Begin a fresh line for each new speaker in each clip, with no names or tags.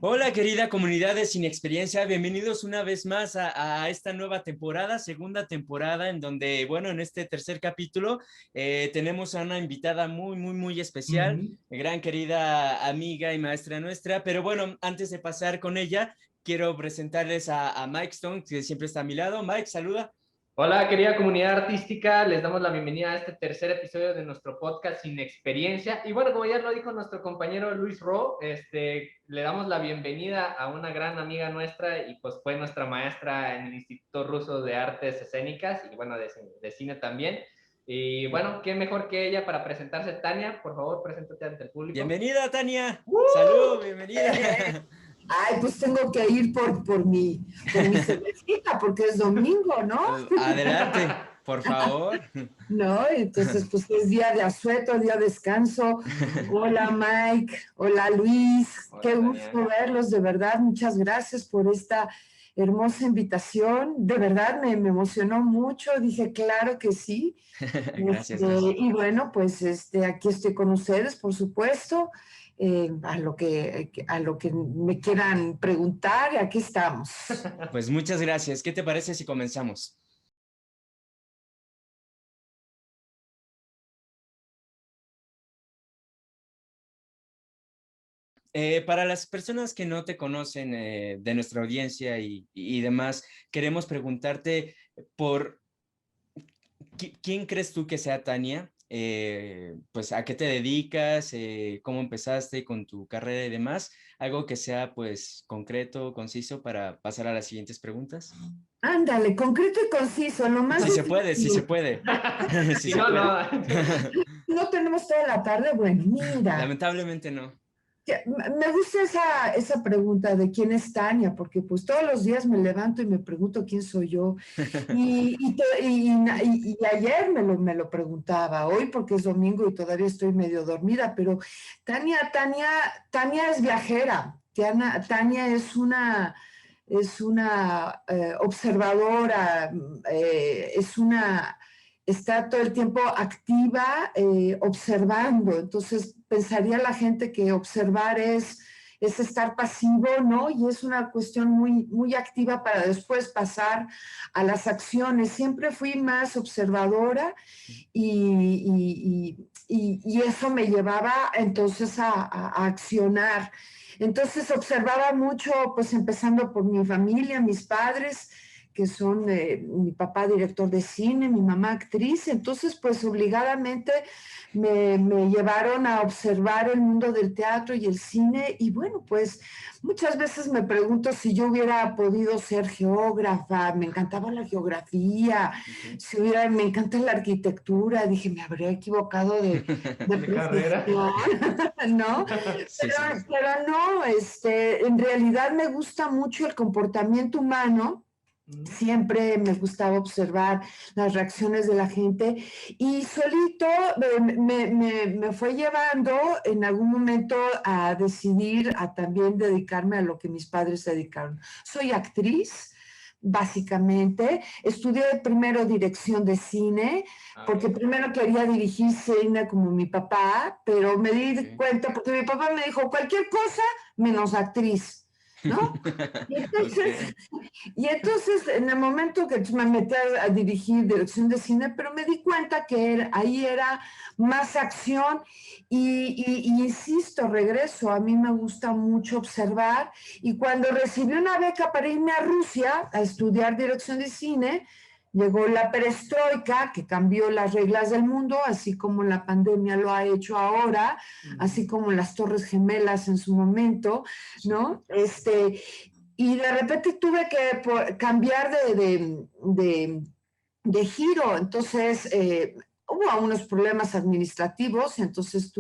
Hola querida comunidad de Sin Experiencia, bienvenidos una vez más a esta nueva temporada, segunda temporada en donde, bueno, en este tercer capítulo tenemos a una invitada muy especial,
Ujú.
gran querida amiga y maestra nuestra, pero bueno, antes de pasar con ella, quiero presentarles a Mike Stone, que siempre está a mi lado. Mike, saluda.
Hola, querida comunidad artística, les damos la bienvenida a este tercer episodio de nuestro podcast Sin Experiencia. Y bueno, como ya lo dijo nuestro compañero Luis Ro, le damos la bienvenida a una gran amiga nuestra y pues fue nuestra maestra en el Instituto Ruso de Artes Escénicas y bueno, de cine también. Y bueno, qué mejor que ella para presentarse. Tania, por favor, preséntate ante el público.
Bienvenida, Tania. Salud,
¡Woo!
bienvenida.
Ay, pues tengo que ir por mi cervecita porque es domingo, ¿no?
Adelante, por favor.
¿No? Entonces, pues es día de asueto, día de descanso. Hola Mike, hola Luis,
Hola,
qué gusto
Tania.
verlos, de verdad, muchas gracias por esta hermosa invitación. De verdad me emocionó mucho, dije, claro que sí.
Gracias, gracias.
Y bueno, pues aquí estoy con ustedes, por supuesto, a lo que me quieran preguntar, aquí estamos.
Pues muchas gracias. ¿Qué te parece si comenzamos? Para las personas que no te conocen de nuestra audiencia y demás, queremos preguntarte por quién crees tú que sea Tania. Pues a qué te dedicas, cómo empezaste con tu carrera y demás, algo que sea pues concreto, conciso para pasar a las siguientes preguntas.
Ándale, concreto y conciso, lo más
Si se puede, si se
difícil.
puede, si
Si
se
no,
puede.
no.
No tenemos toda la tarde, bueno, mira.
Lamentablemente no.
Me gusta esa pregunta de quién es Tania, porque pues todos los días me levanto y me pregunto quién soy yo. Y ayer me lo preguntaba, hoy porque es domingo y todavía estoy medio dormida, pero Tania es viajera. Tania es una observadora, está todo el tiempo activa, observando. Entonces, pensaría la gente que observar es estar pasivo, ¿no? Y es una cuestión muy activa para después pasar a las acciones. Siempre fui más observadora y eso me llevaba entonces a accionar. Entonces observaba mucho, pues empezando por mi familia, mis padres, que son mi papá director de cine, mi mamá actriz, entonces pues obligadamente me llevaron a observar el mundo del teatro y el cine y bueno, pues muchas veces me pregunto si yo hubiera podido ser geógrafa, me encantaba la geografía,
Okay.
me encanta la arquitectura, dije, me habría equivocado de
De carrera.
profesión, ¿no?
Sí, sí, sí.
Pero no, en realidad me gusta mucho el comportamiento humano. Siempre me gustaba observar las reacciones de la gente y solito me fue llevando en algún momento a decidir a también dedicarme a lo que mis padres se dedicaron. Soy actriz, básicamente. Estudié primero dirección de cine, porque
Ok.
primero quería dirigir cine como mi papá, pero me di
Okay.
cuenta, porque mi papá me dijo cualquier cosa menos actriz, ¿no? Y entonces,
Ok.
y entonces, en el momento que me metí a dirigir dirección de cine, pero me di cuenta que ahí era más acción y insisto, regreso, a mí me gusta mucho observar y cuando recibí una beca para irme a Rusia a estudiar dirección de cine, llegó la perestroika que cambió las reglas del mundo, así como la pandemia lo ha hecho ahora, así como las Torres Gemelas en su momento,
Sí.
¿no? Y de repente tuve que cambiar de giro, entonces hubo unos problemas administrativos, entonces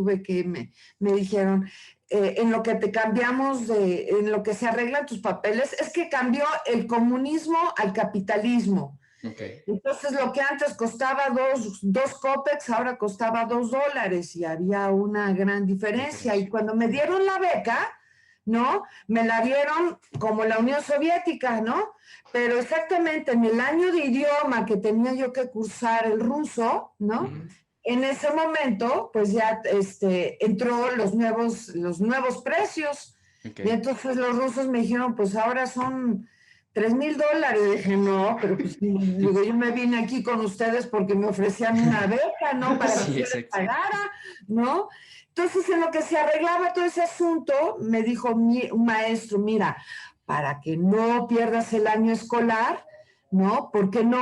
me dijeron, en lo que te cambiamos, en lo que se arreglan tus papeles, es que cambió el comunismo al capitalismo.
Ok.
Entonces, lo que antes costaba dos copex, ahora costaba $2 y había una gran diferencia. Y
Diferencia.
cuando me dieron la beca, ¿no? Me la dieron como la Unión Soviética, ¿no? Pero exactamente en el año de idioma que tenía yo que cursar el ruso, ¿no? En ese momento, pues ya entró los nuevos precios.
Ok.
Y entonces los rusos me dijeron, pues ahora son $3,000. Dije, no, pero pues digo, yo me vine aquí con ustedes porque me ofrecían una beca, ¿no? Para que
Sí,
yo les
exacto.
pagara, ¿no? Entonces, en lo que se arreglaba todo ese asunto, me dijo un maestro, mira, para que no pierdas el año escolar, ¿no? ¿Por qué no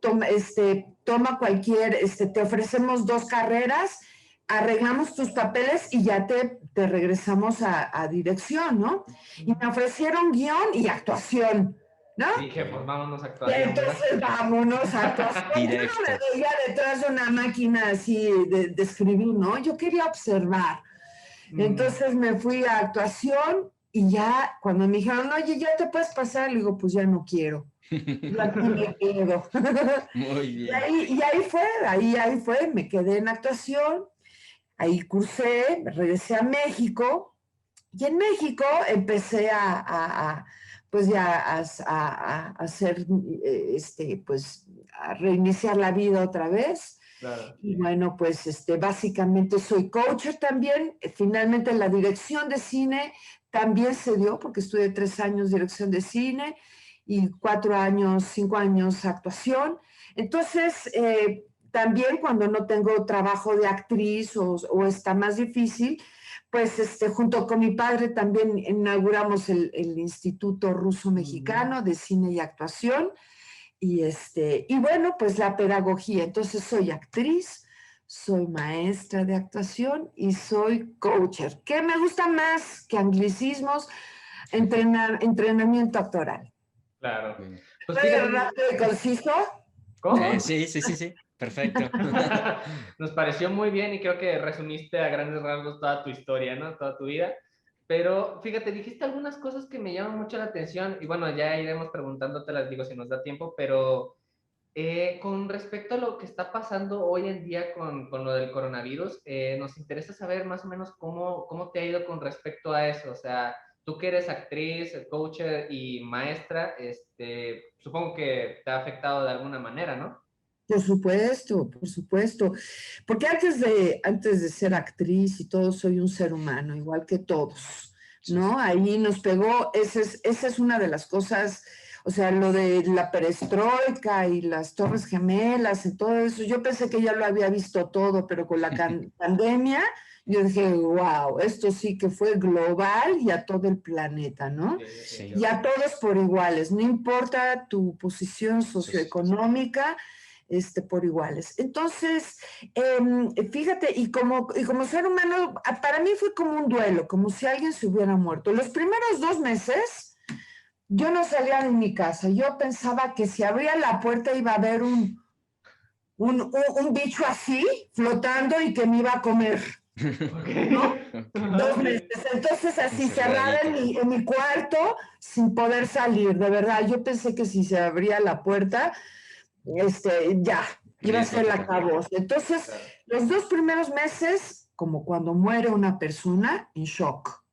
toma cualquier, te ofrecemos 2 carreras, arreglamos tus papeles y ya te regresamos a dirección, ¿no? Y me ofrecieron guión y actuación, ¿no?
Dije, pues vámonos a
Y
actuación, ¿verdad?
entonces vámonos a actuación. Yo no
Directo.
me veía detrás de una máquina así de escribir, ¿no? Yo quería observar. Entonces me fui a actuación y ya cuando me dijeron, oye, ya te puedes pasar, le digo, pues ya no quiero. Yo aquí me quedo.
Muy
Y
bien.
ahí fue, me quedé en actuación, ahí cursé, me regresé a México y en México empecé pues ya a hacer, pues a reiniciar la vida otra vez.
Claro.
Y bueno, pues básicamente soy coacher también. Finalmente la dirección de cine también se dio porque estudié 3 años dirección de cine y 4 años, 5 años actuación. Entonces, también cuando no tengo trabajo de actriz o está más difícil, pues junto con mi padre también inauguramos el Instituto Ruso-Mexicano de Cine y Actuación. Y bueno, pues la pedagogía. Entonces soy actriz, soy maestra de actuación y soy coacher. ¿Qué me gusta más que anglicismos? Entrenamiento actoral.
Claro.
Bueno.
Pues
¿Fue
fíjate,
rápido y conciso?
¿cómo?
Sí, sí, sí, sí. Perfecto.
Nos pareció muy bien y creo que resumiste a grandes rasgos toda tu historia, ¿no? Toda tu vida. Pero fíjate, dijiste algunas cosas que me llaman mucho la atención y bueno, ya iremos preguntándote las digo si nos da tiempo, pero con respecto a lo que está pasando hoy en día con lo del coronavirus, nos interesa saber más o menos cómo te ha ido con respecto a eso. O sea, tú que eres actriz, coach y maestra, supongo que te ha afectado de alguna manera, ¿no?
Por supuesto, por supuesto. Porque antes de ser actriz y todo, soy un ser humano, igual que todos, ¿no? Ahí nos pegó, esa es una de las cosas, o sea, lo de la perestroika y las Torres Gemelas y todo eso, yo pensé que ya lo había visto todo, pero con la pandemia, yo dije, wow, esto sí que fue global y a todo el planeta, ¿no?
Sí.
Y a todos por iguales, no importa tu posición socioeconómica, por iguales. Entonces, fíjate, y como ser humano, para mí fue como un duelo, como si alguien se hubiera muerto. Los primeros 2 meses, yo no salía de mi casa. Yo pensaba que si abría la puerta iba a haber un bicho así, flotando y que me iba a comer, ¿no?
Ok.
2 meses. Entonces, así cerrada en mi cuarto, sin poder salir. De verdad, yo pensé que si se abría la puerta, ya, iba a
Riesgo
ser la
total.
acabose. Entonces,
Claro.
los 2 primeros meses, como cuando muere una persona, en shock,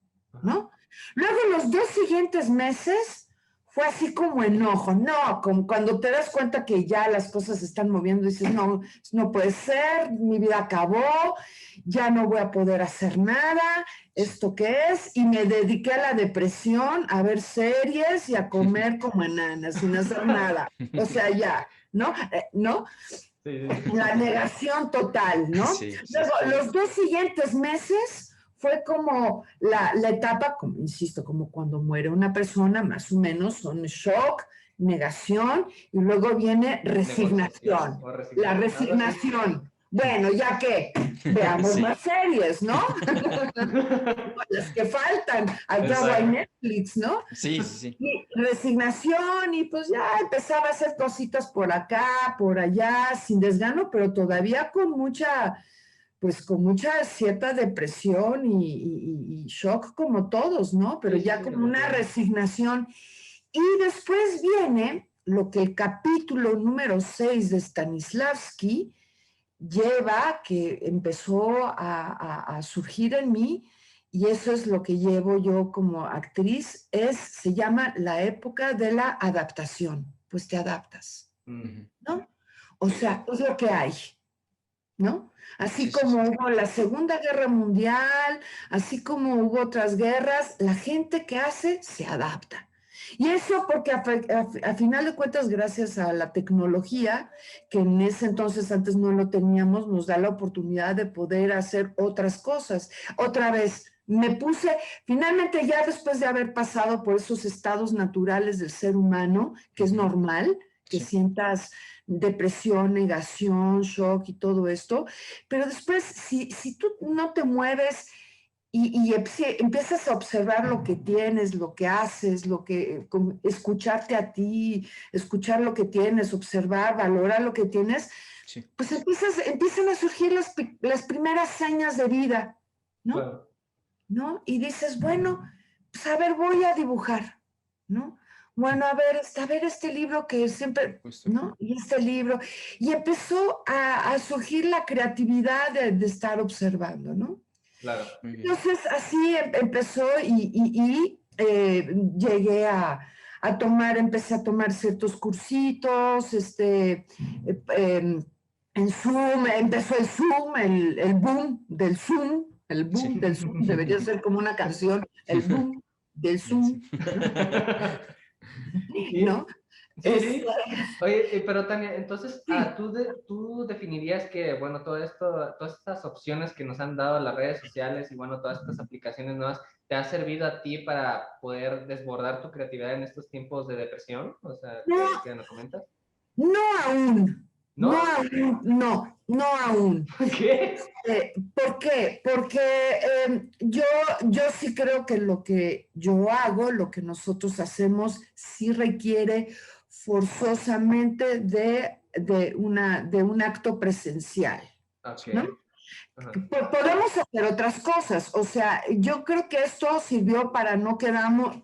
¿no? Luego, los 2 siguientes meses, fue así como enojo, no, como cuando te das cuenta que ya las cosas se están moviendo, dices, no, no puede ser, mi vida acabó, ya no voy a poder hacer nada, ¿esto qué es? Y me dediqué a la depresión, a ver series y a comer como enanas, sin hacer nada. O sea, ya, ¿no? ¿No?
Sí.
La negación total, ¿no?
Sí.
Luego, los 2 siguientes meses fue como la etapa, como, insisto, como cuando muere una persona, más o menos, son shock, negación, y luego viene resignación.
O
La
resignación, algo así.
resignación. Bueno, ya que veamos
Sí.
más series, ¿no? Las que faltan. Al cabo hay
Exacto.
Netflix, ¿no?
Sí, sí, sí.
Y resignación y pues ya empezaba a hacer cositas por acá, por allá, sin desgano, pero todavía con mucha cierta depresión y shock como todos, ¿no? Pero
Sí, sí,
ya
sí,
como una
definitivamente.
resignación. Y después viene lo que el capítulo número 6 de Stanislavski lleva, que empezó a surgir en mí, y eso es lo que llevo yo como actriz, se llama la época de la adaptación, pues te adaptas,
Mm.
¿no? O sea, es lo que hay, ¿no? Así
Sí, sí,
como
sí.
hubo la Segunda Guerra Mundial, así como hubo otras guerras, la gente que hace se adapta. Y eso porque a final de cuentas, gracias a la tecnología, que en ese entonces antes no lo teníamos, nos da la oportunidad de poder hacer otras cosas. Otra vez, finalmente ya después de haber pasado por esos estados naturales del ser humano, que es normal, que
Sí.
sientas depresión, negación, shock y todo esto, pero después, si tú no te mueves y empiezas a observar lo que tienes, lo que haces, escucharte a ti, escuchar lo que tienes, observar, valorar lo que tienes,
Sí.
pues empiezan a surgir las primeras señas de vida, ¿no?
Claro.
¿No? Y dices, bueno, pues a ver, voy a dibujar, ¿no? Bueno, a ver este libro que siempre,
Justo.
¿no? Y este libro. Y empezó a surgir la creatividad de estar observando, ¿no?
Claro.
Muy bien.
Entonces, así empezó llegué empecé a tomar ciertos cursitos, en Zoom, empezó el boom del Zoom, el boom
Sí.
del Zoom, debería ser como una canción, el boom del
Ya sé.
Zoom, ¿no?
Sí,
Es,
sí. Oye, pero Tania, entonces,
sí,
tú definirías que, bueno, todo esto, todas estas opciones que nos han dado las redes sociales y, bueno, todas estas aplicaciones nuevas, ¿te ha servido a ti para poder desbordar tu creatividad en estos tiempos de depresión? O sea,
no,
¿qué me comentas?
no aún, no
¿No?
aún, no aún.
¿Qué?
¿Por qué? Porque yo sí creo que lo que yo hago, lo que nosotros hacemos, sí requiere forzosamente de un acto presencial,
Ok.
¿no?
Ajá.
Podemos hacer otras cosas, o sea, yo creo que esto sirvió para no quedarnos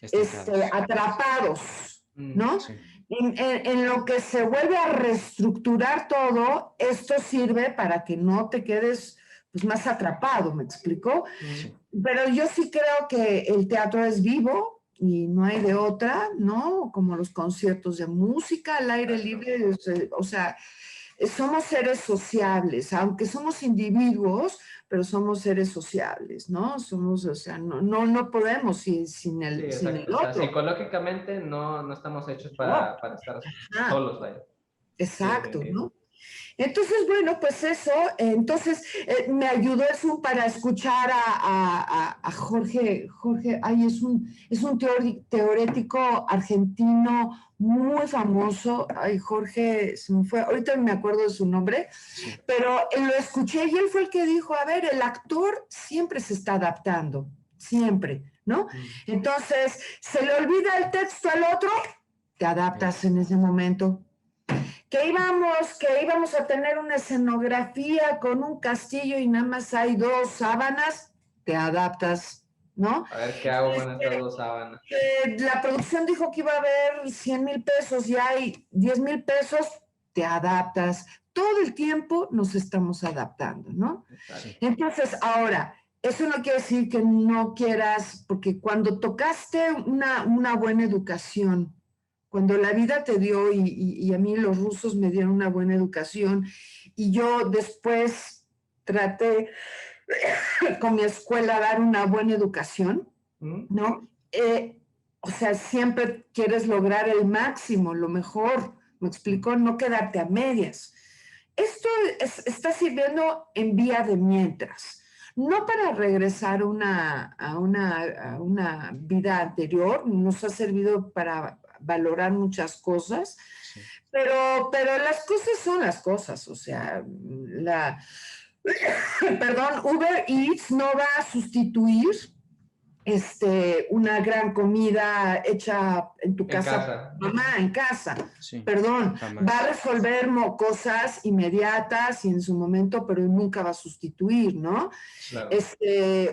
Estancados.
atrapados, ¿no?
Sí.
En lo que se vuelve a reestructurar todo, esto sirve para que no te quedes pues, más atrapado, ¿me explico?
Sí.
Pero yo sí creo que el teatro es vivo y no hay de otra, ¿no? Como los conciertos de música al aire libre, o sea, somos seres sociables, aunque somos individuos, pero somos seres sociables, ¿no? O sea, no podemos sin
Sí,
el
exacto. O sea,
otro.
psicológicamente no estamos hechos
No.
para estar
Ah,
solos, vaya. Sí,
exacto,
definitivo.
¿no? Entonces, bueno, pues eso, entonces me ayudó eso para escuchar a Jorge, ay, es un teorético argentino muy famoso, ay, Jorge, se me fue, ahorita me acuerdo de su nombre,
Sí.
pero lo escuché y él fue el que dijo, a ver, el actor siempre se está adaptando, siempre, ¿no? Entonces, se le olvida el texto al otro, te adaptas en ese momento. Que íbamos a tener una escenografía con un castillo y nada más hay 2 sábanas, te adaptas, ¿no?
A ver qué hago con estas 2 sábanas.
La producción dijo que iba a haber 100,000 pesos y hay 10,000 pesos, te adaptas. Todo el tiempo nos estamos adaptando, ¿no?
Exacto.
Entonces, ahora, eso no quiere decir que no quieras, porque cuando tocaste una buena educación, cuando la vida te dio y a mí los rusos me dieron una buena educación y yo después traté con mi escuela dar una buena educación, ¿no? O sea, siempre quieres lograr el máximo, lo mejor, ¿me explico? No quedarte a medias. Esto está sirviendo en vía de mientras, no para regresar a una vida anterior, nos ha servido para valorar muchas cosas,
Sí.
pero las cosas son las cosas, o sea, perdón, Uber Eats no va a sustituir una gran comida hecha en tu
En
casa,
casa.
mamá, en casa.
Sí.
Perdón, va a
Jamás.
resolver cosas inmediatas y en su momento, pero nunca va a sustituir, ¿no?
Claro.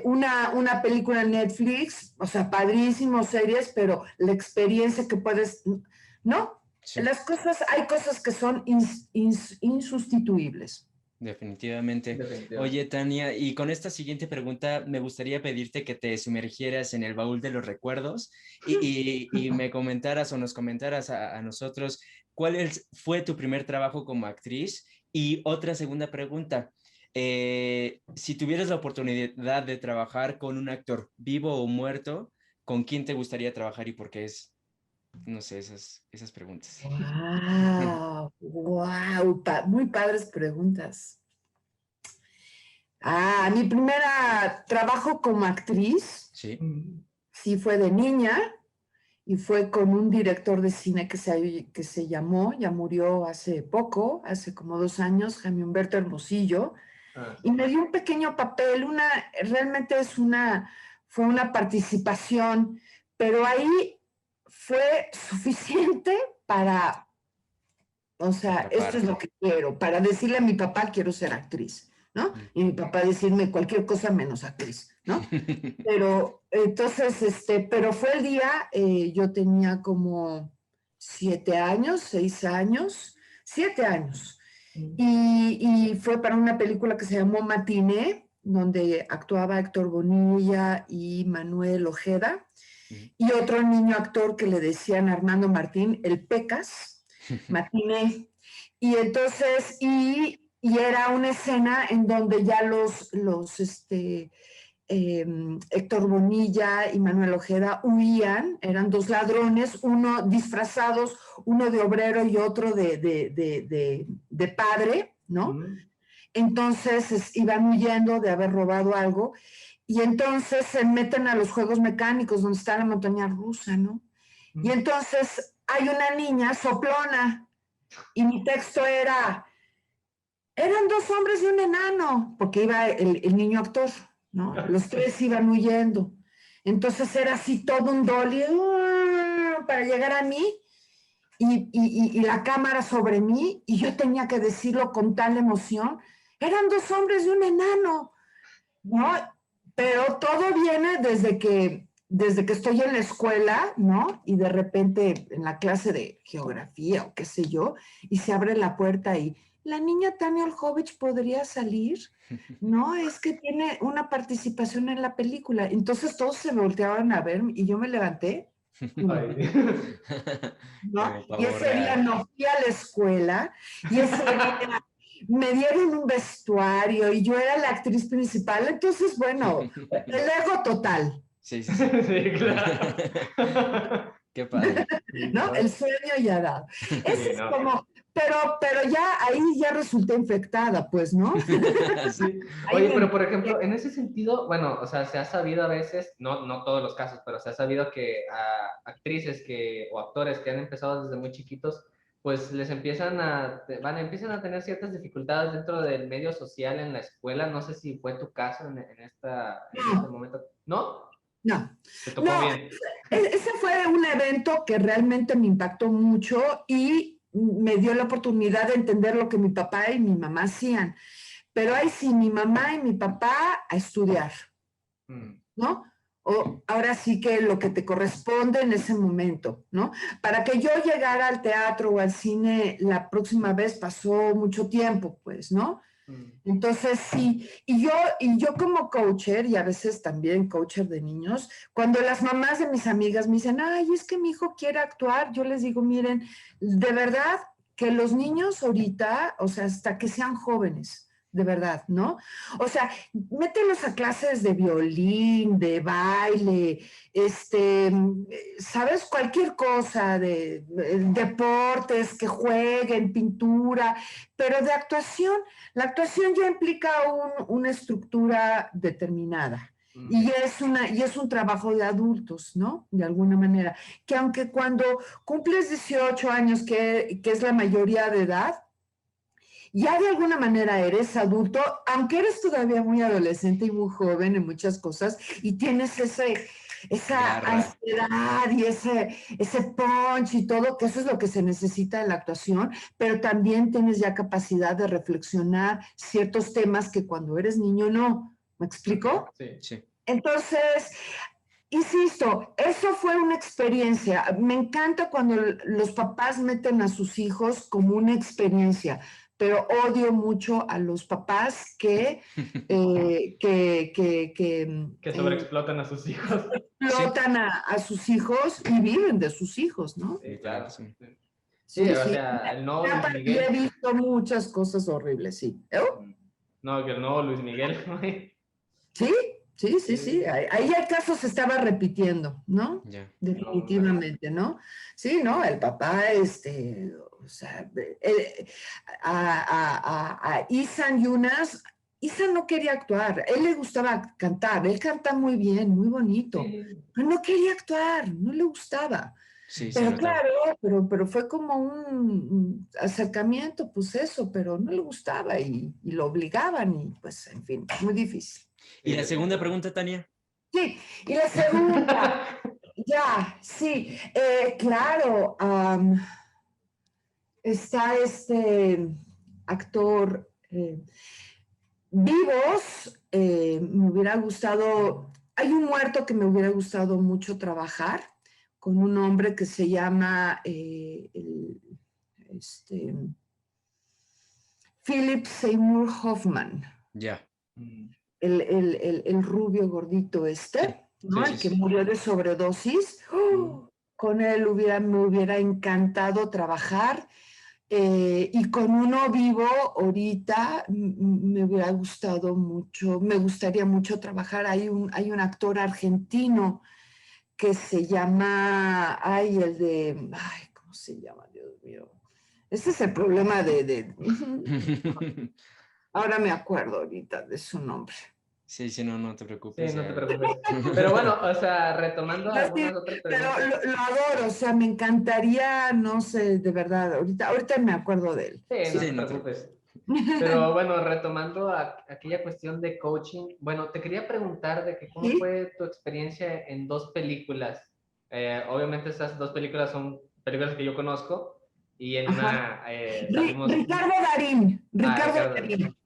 Una película en Netflix, o sea, padrísimo, series, pero la experiencia que puedes, ¿no?
Sí.
Hay cosas que son insustituibles.
Definitivamente.
Definitivamente.
Oye, Tania, y con esta siguiente pregunta me gustaría pedirte que te sumergieras en el baúl de los recuerdos y me comentaras o nos comentaras a nosotros fue tu primer trabajo como actriz Y otra segunda pregunta. Si tuvieras la oportunidad de trabajar con un actor vivo o muerto, ¿con quién te gustaría trabajar y por qué es? No sé, esas preguntas.
Wow, wow, muy padres preguntas. Mi primera trabajo como actriz,
Sí.
sí fue de niña y fue con un director de cine que se llamó, ya murió hace poco, hace como 2 años, Jaime Humberto Hermosillo, y me dio un pequeño papel, realmente fue una participación, pero ahí fue suficiente para, o sea, esto es
Atraparte.
lo que quiero, para decirle a mi papá, quiero ser actriz, ¿no?
Mm.
Y mi papá decirme cualquier cosa menos actriz, ¿no? Pero entonces, pero fue el día, yo tenía como 7 años, 6 años, 7 años. Y fue para una película que se llamó Matiné, donde actuaba Héctor Bonilla y Manuel Ojeda, y otro niño actor que le decían Armando Martín, el Pecas, Matiné. Y entonces, y era una escena en donde ya Héctor Bonilla y Manuel Ojeda huían, eran 2 ladrones, uno disfrazados, uno de obrero y otro de padre, ¿no? Entonces iban huyendo de haber robado algo y entonces se meten a los juegos mecánicos donde está la montaña rusa, ¿no? Y entonces hay una niña soplona y mi texto eran 2 hombres y un enano, porque iba el niño actor, ¿no? Los 3 iban huyendo. Entonces era así todo un dolly para llegar a mí y la cámara sobre mí y yo tenía que decirlo con tal emoción. Eran 2 hombres y un enano, ¿no? Pero todo viene desde que estoy en la escuela, ¿no? Y de repente en la clase de geografía o qué sé yo, y se abre la puerta y la niña Tania Olhovich podría salir, ¿no? Es que tiene una participación en la película. Entonces todos se volteaban a ver y yo me levanté, ¿no? Y ese día no fui a la escuela y ese día me dieron un vestuario y yo era la actriz principal, entonces, bueno, el ego total.
Sí, sí, sí.
Sí, claro.
Qué padre.
¿No? El sueño ya dado. Ese es
no.
como, pero ya ahí ya resulté infectada, pues, ¿no?
Sí. Oye, pero por ejemplo, en ese sentido, bueno, o sea, se ha sabido a veces, no todos los casos, pero se ha sabido que a actrices o actores que han empezado desde muy chiquitos, pues les empiezan empiezan a tener ciertas dificultades dentro del medio social en la escuela. No sé si fue tu caso en este momento. ¿No?
No,
Te tocó
no,
bien.
ese fue un evento que realmente me impactó mucho y me dio la oportunidad de entender lo que mi papá y mi mamá hacían. Pero ahí sí, mi mamá y mi papá a estudiar, ¿no? O ahora sí que lo que te corresponde en ese momento, ¿no? Para que yo llegara al teatro o al cine la próxima vez pasó mucho tiempo, pues, ¿no? Entonces, sí, y yo como coacher, y a veces también coacher de niños, cuando las mamás de mis amigas me dicen, ay, es que mi hijo quiere actuar, yo les digo, miren, de verdad que los niños ahorita, o sea, hasta que sean jóvenes, de verdad, ¿no? O sea, mételos a clases de violín, de baile, ¿sabes? Cualquier cosa, de deportes, que jueguen, pintura, pero de actuación. La actuación ya implica una estructura determinada y es un trabajo de adultos, ¿no? De alguna manera. Que aunque cuando cumples 18 años, que es la mayoría de edad, ya de alguna manera eres adulto, aunque eres todavía muy adolescente y muy joven en muchas cosas y tienes esa ansiedad y ese punch y todo, que eso es lo que se necesita en la actuación, pero también tienes ya capacidad de reflexionar ciertos temas que cuando eres niño no. ¿Me explico?
Sí.
Sí.
Entonces, insisto, eso fue una experiencia. Me encanta cuando los papás meten a sus hijos como una experiencia, pero odio mucho a los papás que
sobreexplotan a sus hijos.
explotan a sus hijos y viven de sus hijos, ¿no?
Sí, claro. Sí. Sí,
Sí,
o
sí.
sea, el nuevo Luis
Ya he
Miguel.
visto muchas cosas horribles, sí.
No, que el nuevo Luis Miguel, güey.
Sí, sí, sí, sí.
Sí.
Ahí el caso se estaba repitiendo, ¿no?
Ya.
Definitivamente, ¿no? Sí, ¿no? El papá, o sea, a Isan Yunas, Isan no quería actuar, él le gustaba cantar, él canta muy bien, muy bonito,
Sí.
pero no quería actuar, no le gustaba.
Sí, se
Pero
notaba.
claro, pero fue como un acercamiento, pues eso, pero no le gustaba y lo obligaban y pues, en fin, muy difícil.
Y
Sí,
la segunda pregunta, Tania.
Sí, y la segunda, ya, sí, claro, está este actor vivos, me hubiera gustado, hay un muerto que me hubiera gustado mucho trabajar con un hombre que se llama este, Philip Seymour Hoffman,
Ya.
el rubio gordito
Sí,
¿no?
sí, sí,
El que
sí.
murió de sobredosis. ¡Oh! Con él me hubiera encantado trabajar. Y con uno vivo ahorita me hubiera gustado mucho, me gustaría mucho trabajar. Hay un actor argentino que se llama, ¿cómo se llama? Dios mío. Ese es el problema ahora me acuerdo ahorita de su nombre.
Sí, sí, no, no te
Sí,
preocupes.
no te preocupes. Pero bueno, o sea, retomando
No, sí,
algunas otras
pero
preguntas.
lo adoro, o sea, me encantaría, no sé, de verdad, ahorita me acuerdo de él.
Sí, no
Sí,
te
no te
preocupes.
preocupes.
Pero bueno, retomando aquella cuestión de coaching, bueno, te quería preguntar de que cómo
¿Sí?
fue tu experiencia en dos películas. Obviamente esas dos películas son películas que yo conozco y en
Ajá.
una salimos...
Ricardo Darín,
Ah,
Ricardo
Ricardo.
Darín,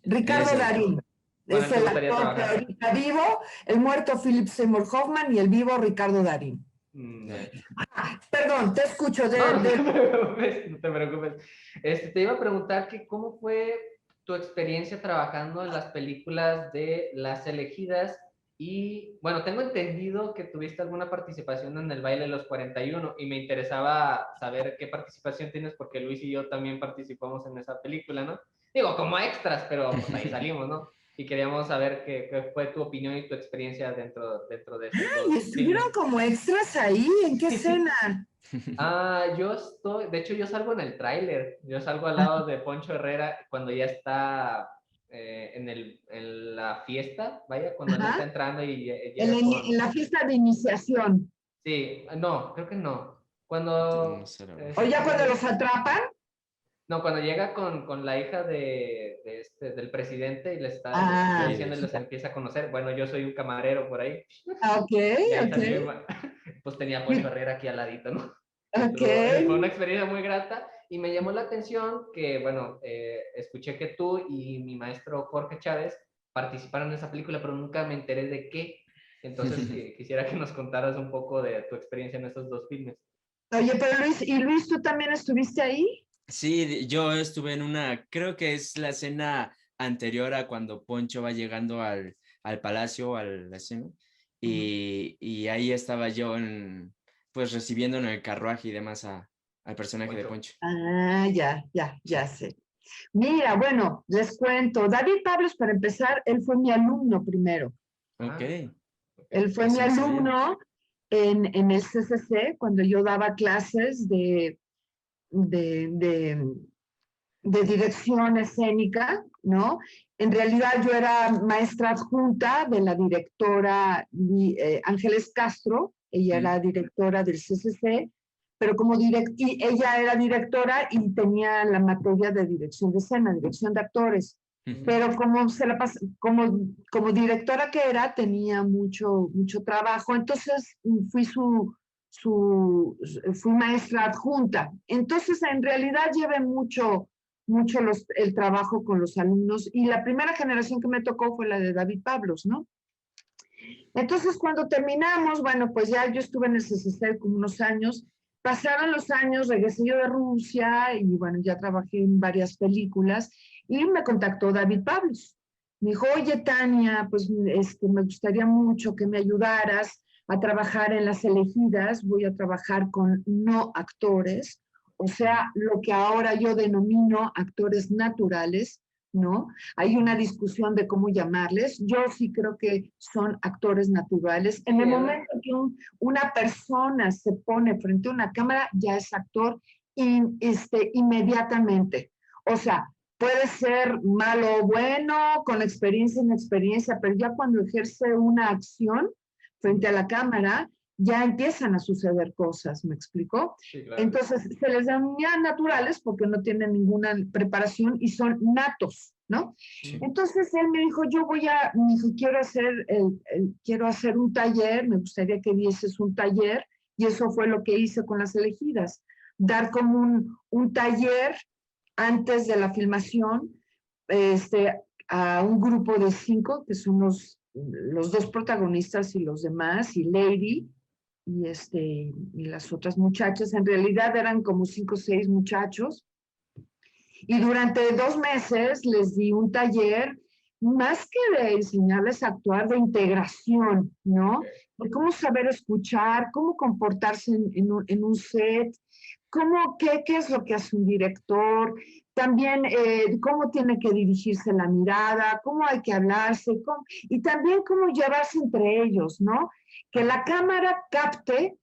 Ricardo
Ese.
Darín.
Con
Es
él te
el
gustaría
actor que
trabajar.
ahorita vivo, el muerto Philip Seymour Hoffman y el vivo Ricardo Darín.
Ya.
Perdón, te escucho
No, no te preocupes, no te preocupes. Te iba a preguntar que cómo fue tu experiencia trabajando en las películas de Las Elegidas y, bueno, tengo entendido que tuviste alguna participación en el baile de los 41 y me interesaba saber qué participación tienes porque Luis y yo también participamos en esa película, ¿no? Digo, como extras, pero pues ahí salimos, ¿no? Y queríamos saber qué fue tu opinión y tu experiencia dentro de esos
y
dos
estuvieron
filmes.
como extras ahí, ¿en qué escena?
Yo estoy, de hecho yo salgo en el tráiler, yo salgo al
Ah,
lado de Poncho Herrera cuando ya está en la fiesta, vaya, cuando él está
ajá.
entrando y
En,
llega con,
en la fiesta de iniciación.
sí, no, creo que no,
No
cuando,
sé, la verdad.
O ya cuando los atrapan.
no, cuando llega con la hija del presidente y les está
Ah,
diciendo y les empieza a conocer, bueno, yo soy un camarero por ahí,
ok,
y ahí
ok.
salió, pues tenía a Poncho Herrera aquí al ladito, ¿no?
Ok.
Fue una experiencia muy grata y me llamó la atención que, bueno, escuché que tú y mi maestro Jorge Chávez participaron en esa película, pero nunca me enteré de qué. Entonces, quisiera que nos contaras un poco de tu experiencia en estos dos filmes.
Oye, pero Luis, ¿y Luis, tú también estuviste ahí?
Sí, yo estuve en una, creo que es la escena anterior a cuando Poncho va llegando al palacio, a la escena, y ahí estaba yo pues recibiendo en el carruaje y demás al personaje de
Poncho.
Poncho.
Ah, ya sé. Mira, bueno, les cuento. David Pablos, para empezar, él fue mi alumno primero.
Ok,
Ah,
Él
ok.
fue mi
eso no sabía.
alumno en el CCC cuando yo daba clases de, de, de dirección escénica, ¿no? En realidad yo era maestra adjunta de la directora Ángeles Castro, ella era directora del CCC, pero y ella era directora y tenía la materia de dirección de escena, dirección de actores. Pero como como directora que era, tenía mucho trabajo, entonces fui maestra adjunta. Entonces, en realidad llevé mucho el trabajo con los alumnos y la primera generación que me tocó fue la de David Pablos, ¿no? Entonces, cuando terminamos, bueno, pues ya yo estuve en el CCC como unos años, pasaron los años, regresé yo de Rusia y bueno, ya trabajé en varias películas y me contactó David Pablos. Me dijo, oye, Tania, pues me gustaría mucho que me ayudaras a trabajar en Las Elegidas, voy a trabajar con no actores, o sea, lo que ahora yo denomino actores naturales, ¿no? Hay una discusión de cómo llamarles. Yo sí creo que son actores naturales. En el momento que una persona se pone frente a una cámara, ya es actor inmediatamente. O sea, puede ser malo o bueno, con experiencia, inexperiencia, pero ya cuando ejerce una acción frente a la cámara, ya empiezan a suceder cosas, ¿me explico?
Sí, claro.
Entonces, se les denomina naturales porque no tienen ninguna preparación y son natos, ¿no?
Sí.
Entonces, él me dijo, me dijo, quiero hacer un taller, me gustaría que dieses un taller, y eso fue lo que hice con Las Elegidas, dar como un taller antes de la filmación, a un grupo de 5, que son los 2 protagonistas y los demás, y Lady, y las otras muchachas. En realidad eran como 5 o 6 muchachos. Y durante 2 meses les di un taller, más que de enseñarles a actuar, de integración, ¿no? De cómo saber escuchar, cómo comportarse en un set, qué es lo que hace un director, también cómo tiene que dirigirse la mirada, cómo hay que hablarse, y también cómo llevarse entre ellos, ¿no? Que la cámara capte,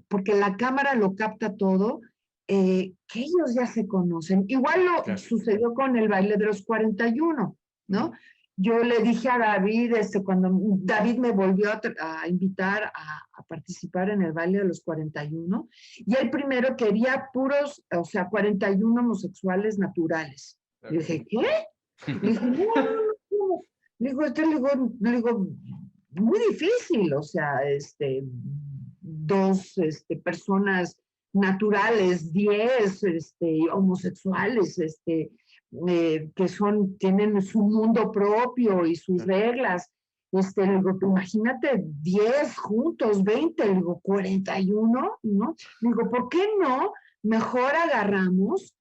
porque la cámara lo capta todo, que ellos ya se conocen. Igual
Claro.
sucedió con el baile de los 41, ¿no? Yo le dije a David, cuando David me volvió a invitar a participar en el baile de los 41, y él primero quería puros, o sea, 41 homosexuales naturales. Le dije, ¿qué? Le dije, no. Le digo, muy difícil, o sea, 2 personas naturales, 10 homosexuales, que tienen su mundo propio y sus reglas. Le digo, imagínate 10 juntos, 20, le digo, 41, ¿no? Le digo, ¿por qué no? Mejor agarramos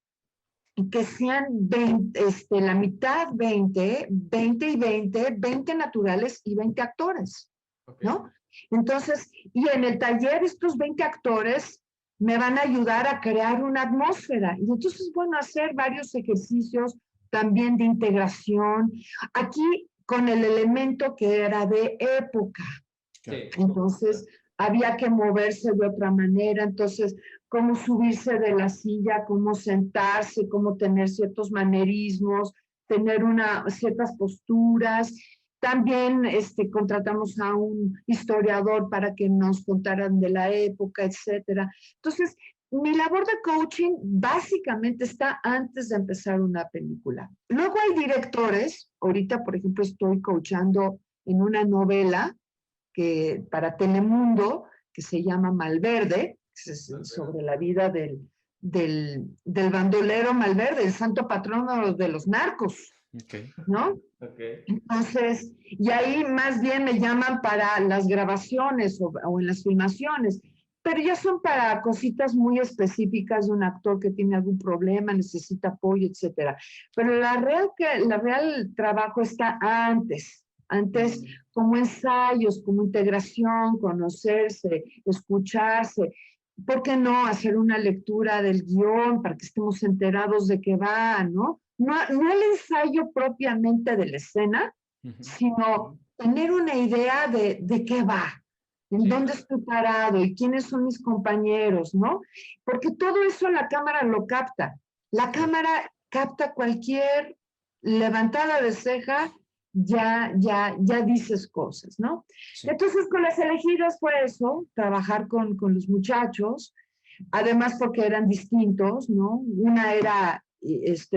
que sean 20, la mitad 20 y 20 naturales y 20 actores, ¿no? Entonces, y en el taller estos 20 actores me van a ayudar a crear una atmósfera. Y entonces, bueno, hacer varios ejercicios también de integración. Aquí con el elemento que era de época.
Sí.
Entonces, había que moverse de otra manera. Entonces, cómo subirse de la silla, cómo sentarse, cómo tener ciertos manerismos, tener ciertas posturas. También contratamos a un historiador para que nos contaran de la época, etcétera. Entonces, mi labor de coaching básicamente está antes de empezar una película. Luego hay directores, ahorita por ejemplo estoy coachando en una novela para Telemundo que se llama Malverde, que es sobre la vida del bandolero Malverde, el santo patrono de los narcos.
Okay.
¿No?
Okay.
Entonces, y ahí más bien me llaman para las grabaciones o en las filmaciones, pero ya son para cositas muy específicas de un actor que tiene algún problema, necesita apoyo, etcétera. Pero la real trabajo está antes como ensayos, como integración, conocerse, escucharse. ¿Por qué no hacer una lectura del guión para que estemos enterados de qué va, ¿no? No el ensayo propiamente de la escena, sino tener una idea de qué va, en dónde estoy parado y quiénes son mis compañeros, ¿no? Porque todo eso la cámara lo capta. La cámara capta cualquier levantada de ceja, ya dices cosas, ¿no? Sí. Entonces, con Las Elegidas fue eso, trabajar con los muchachos, además porque eran distintos, ¿no? Una era,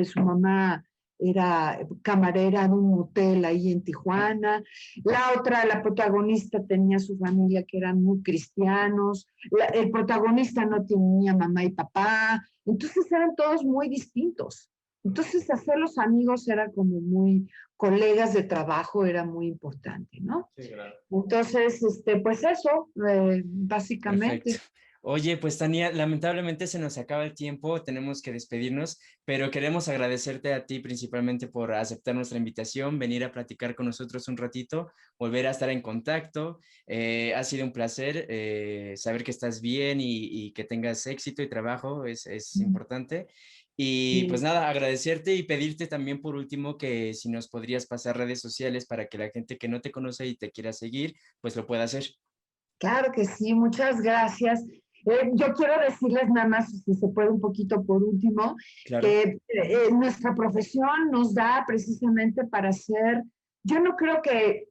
su mamá era camarera de un hotel ahí en Tijuana, la otra, la protagonista tenía su familia que eran muy cristianos, el protagonista no tenía mamá y papá, entonces eran todos muy distintos. Entonces hacer los amigos era como muy, colegas de trabajo era muy importante, ¿no?
Sí, claro.
Entonces, pues eso, básicamente.
Perfecto. Oye, pues Tania, lamentablemente se nos acaba el tiempo, tenemos que despedirnos, pero queremos agradecerte a ti principalmente por aceptar nuestra invitación, venir a platicar con nosotros un ratito, volver a estar en contacto. Ha sido un placer saber que estás bien y que tengas éxito y trabajo, es importante. Y pues
Sí.
nada, agradecerte y pedirte también por último que si nos podrías pasar redes sociales para que la gente que no te conoce y te quiera seguir, pues lo pueda hacer.
Claro que sí, muchas gracias. Yo quiero decirles nada más, si se puede un poquito por último,
Claro.
que nuestra profesión nos da precisamente para ser, yo no creo que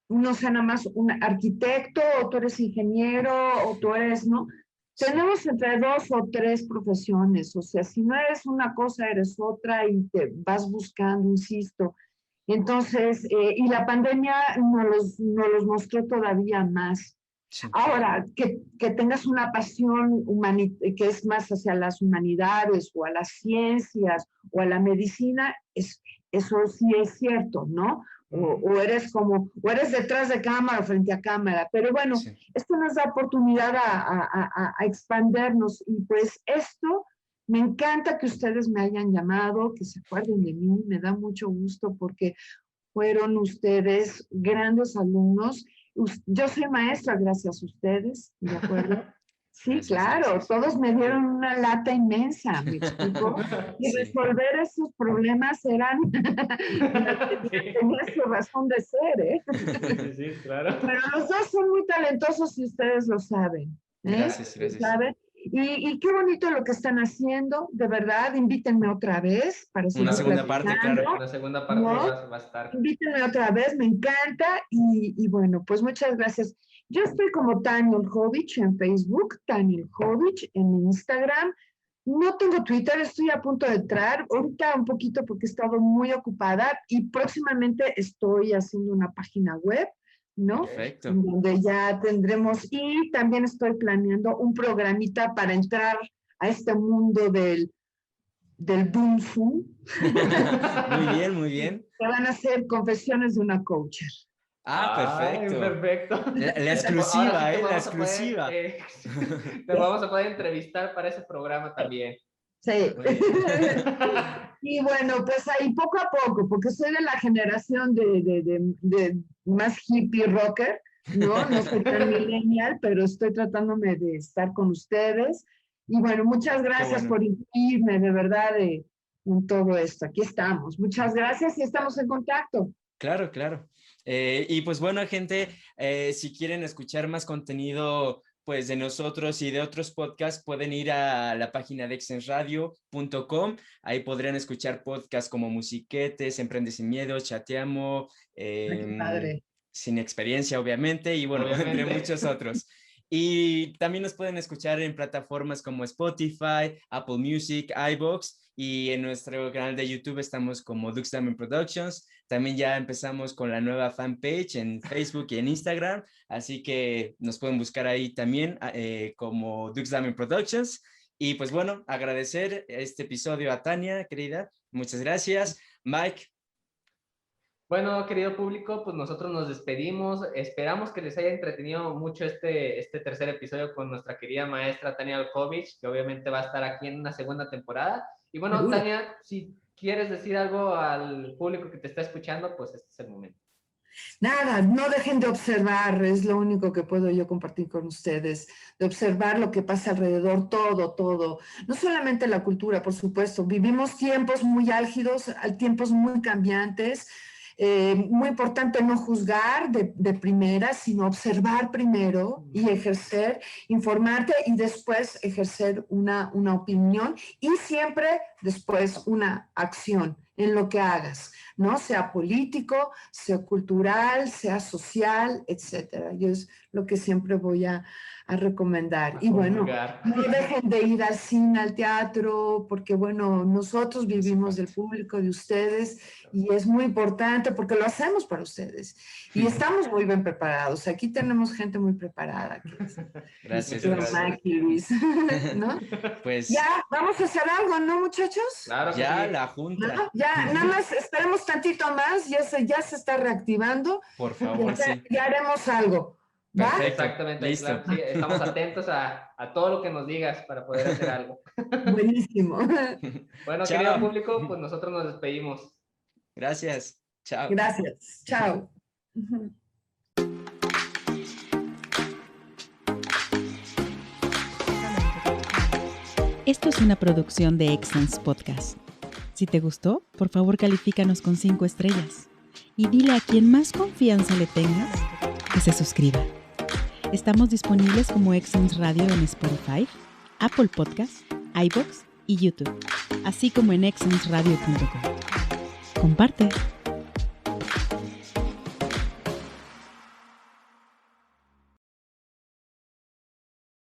uno sea nada más un arquitecto, o tú eres ingeniero, o tú eres, ¿no?
Sí.
Tenemos entre 2 o 3 profesiones, o sea, si no eres una cosa, eres otra y te vas buscando, insisto. Entonces, y la pandemia nos los mostró todavía más.
Sí.
Ahora, que tengas una pasión que es más hacia las humanidades o a las ciencias o a la medicina, eso sí es cierto, ¿no? O eres detrás de cámara o frente a cámara, pero bueno,
Sí.
esto nos da oportunidad a expandernos y pues esto, me encanta que ustedes me hayan llamado, que se acuerden de mí, me da mucho gusto porque fueron ustedes grandes alumnos. Yo soy maestra gracias a ustedes, ¿de acuerdo? Sí,
Gracias,
claro,
gracias.
todos me dieron una lata inmensa, ¿me explico? Y
Sí.
resolver esos problemas eran, tenía su razón de ser, ¿eh?
Sí, sí, claro.
Pero los dos son muy talentosos y ustedes lo saben, ¿eh?
Gracias,
Lo
gracias.
saben. Y qué bonito lo que están haciendo, de verdad, invítenme otra vez para seguir
Una segunda
platicando.
parte, claro.
La segunda parte
¿No?
va a estar.
Invítenme otra vez, me encanta. Y bueno, pues muchas gracias. Yo estoy como Tania Olhovich en Facebook, Tania Olhovich en Instagram. No tengo Twitter, estoy a punto de entrar. Ahorita un poquito porque he estado muy ocupada y próximamente estoy haciendo una página web, ¿no?
Perfecto.
Donde ya tendremos, y también estoy planeando un programita para entrar a este mundo del Boom Zoom.
Muy bien, muy bien.
Que van a ser confesiones de una coacher.
Ah, perfecto.
Perfecto.
La
Ahora
exclusiva,
sí te
la
vamos a poder,
exclusiva.
te vamos a poder entrevistar para ese programa también.
Sí.
Muy bien.
Y bueno, pues ahí poco a poco, porque soy de la generación de más hippie rocker, ¿no? No soy tan millennial, pero estoy tratándome de estar con ustedes. Y bueno, muchas gracias
bueno.
por incluirme, de verdad, en todo esto. Aquí estamos. Muchas gracias y estamos en contacto.
Claro, claro. Y pues bueno, gente, si quieren escuchar más contenido pues de nosotros y de otros podcasts, pueden ir a la página de exensradio.com. Ahí podrán escuchar podcasts como Musiquetes, Emprende sin Miedo, Chateamo,
Qué padre.
Sin Experiencia, obviamente, y bueno, entre muchos otros. Y también nos pueden escuchar en plataformas como Spotify, Apple Music, iVoox, y en nuestro canal de YouTube estamos como Dux Diamond Productions. También ya empezamos con la nueva fanpage en Facebook y en Instagram, así que nos pueden buscar ahí también como Dux Diamond Productions. Y pues bueno, agradecer este episodio a Tania, querida. Muchas gracias. Mike.
Bueno, querido público, pues nosotros nos despedimos. Esperamos que les haya entretenido mucho este tercer episodio con nuestra querida maestra Tania Olhovich, que obviamente va a estar aquí en una segunda temporada. Y bueno,
Seguro.
Tania, si quieres decir algo al público que te está escuchando, pues este es el momento.
Nada, no dejen de observar, es lo único que puedo yo compartir con ustedes, de observar lo que pasa alrededor, todo. No solamente la cultura, por supuesto, vivimos tiempos muy álgidos, tiempos muy cambiantes. Muy importante no juzgar de primera, sino observar primero y ejercer, informarte y después ejercer una opinión y siempre después una acción en lo que hagas, ¿no? Sea político, sea cultural, sea social, etcétera. Yo es lo que siempre voy a recomendar. Y bueno, no dejen de ir al cine, al teatro, porque bueno, nosotros vivimos del público de ustedes y es muy importante porque lo hacemos para ustedes y estamos muy bien preparados. Aquí tenemos gente muy preparada.
Gracias.
¿No?
Pues
ya, vamos a hacer algo, ¿no, muchachos?
Claro que
ya
sí.
la junta.
¿No? Ya, nada más esperemos tantito más, ya se está reactivando.
Por favor, sí.
Ya haremos algo. ¿Va?
Perfecto.
Exactamente,
Listo.
claro, sí, estamos atentos a todo lo que nos digas para poder hacer algo.
Buenísimo.
Bueno,
Chao.
querido público, pues nosotros nos despedimos.
Gracias. Chao.
Gracias. Chao.
Esto es una producción de Excellence Podcast. Si te gustó, por favor califícanos con 5 estrellas y dile a quien más confianza le tengas que se suscriba. Estamos disponibles como Excellence Radio en Spotify, Apple Podcasts, iVoox y YouTube, así como en excellenceradio.com. Comparte.